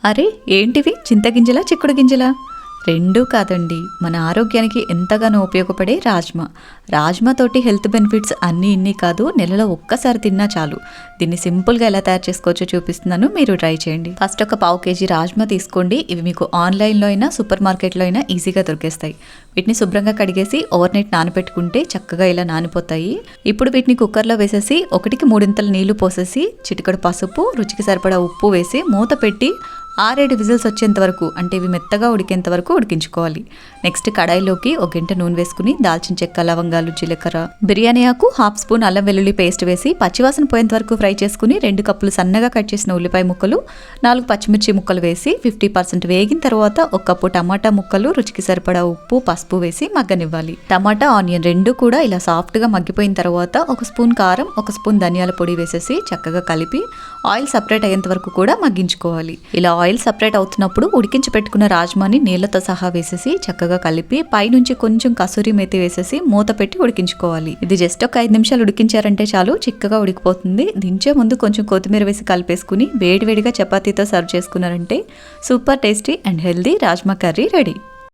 అరే ఏంటివి చింతగింజలా చిక్కుడు గింజలా? రెండూ కాదండి, మన ఆరోగ్యానికి ఎంతగానో ఉపయోగపడే రాజ్మాతోటి హెల్త్ బెనిఫిట్స్ అన్నీ ఇన్ని కాదు, నెలలో ఒక్కసారి తిన్నా చాలు. దీన్ని సింపుల్గా ఎలా తయారు చేసుకోవచ్చో చూపిస్తున్నాను, మీరు ట్రై చేయండి. ఫస్ట్ ఒక పావు కేజీ రాజ్మా తీసుకోండి. ఇవి మీకు ఆన్లైన్లో అయినా సూపర్ మార్కెట్లో అయినా ఈజీగా దొరికేస్తాయి. వీటిని శుభ్రంగా కడిగేసి ఓవర్ నైట్ నానబెట్టుకుంటే చక్కగా ఇలా నానిపోతాయి. ఇప్పుడు వీటిని కుక్కర్లో వేసేసి 1కి 3 నీళ్లు పోసేసి చిటికెడు పసుపు, రుచికి సరిపడా ఉప్పు వేసి మూత పెట్టి 6-7 విజిల్స్ వచ్చేంత వరకు, అంటే ఇవి మెత్తగా ఉడికేంత వరకు ఉడికించుకోవాలి. నెక్స్ట్ కడాయిలోకి 1 గంట నూనె వేసుకుని దాల్చిన చెక్క, లవంగాలు, జీలకర్ర, బిర్యానీ ఆకు, 1/2 స్పూన్ అల్లం వెల్లుల్లి పేస్ట్ వేసి పచ్చివాసన పోయేంత వరకు ఫ్రై చేసుకుని 2 కప్పులు సన్నగా కట్ చేసిన ఉల్లిపాయ ముక్కలు, 4 పచ్చిమిర్చి ముక్కలు వేసి 50% వేగిన తర్వాత 1 కప్పు టమాటా ముక్కలు, రుచికి సరిపడా ఉప్పు, పసుపు వేసి మగ్గనివ్వాలి. టమాటా, ఆనియన్ రెండు కూడా ఇలా సాఫ్ట్గా మగ్గిపోయిన తర్వాత 1 స్పూన్ కారం, 1 స్పూన్ ధనియాల పొడి వేసేసి చక్కగా కలిపి ఆయిల్ సపరేట్ అయ్యేంత వరకు కూడా మగ్గించుకోవాలి. ఇలా ఆయిల్ సపరేట్ అవుతున్నప్పుడు ఉడికించి పెట్టుకున్న రాజ్మాని నీళ్లతో సహా వేసేసి చక్కగా కలిపి పైనుంచి కొంచెం కసూరి మేతి వేసేసి మూత పెట్టి ఉడికించుకోవాలి. ఇది జస్ట్ ఒక 5 నిమిషాలు ఉడికించారంటే చాలు, చిక్కగా ఉడికిపోతుంది. దించే ముందు కొంచెం కొత్తిమీర వేసి కలిపేసుకుని వేడివేడిగా చపాతీతో సర్వ్ చేసుకున్నారంటే super tasty and healthy rajma curry ready.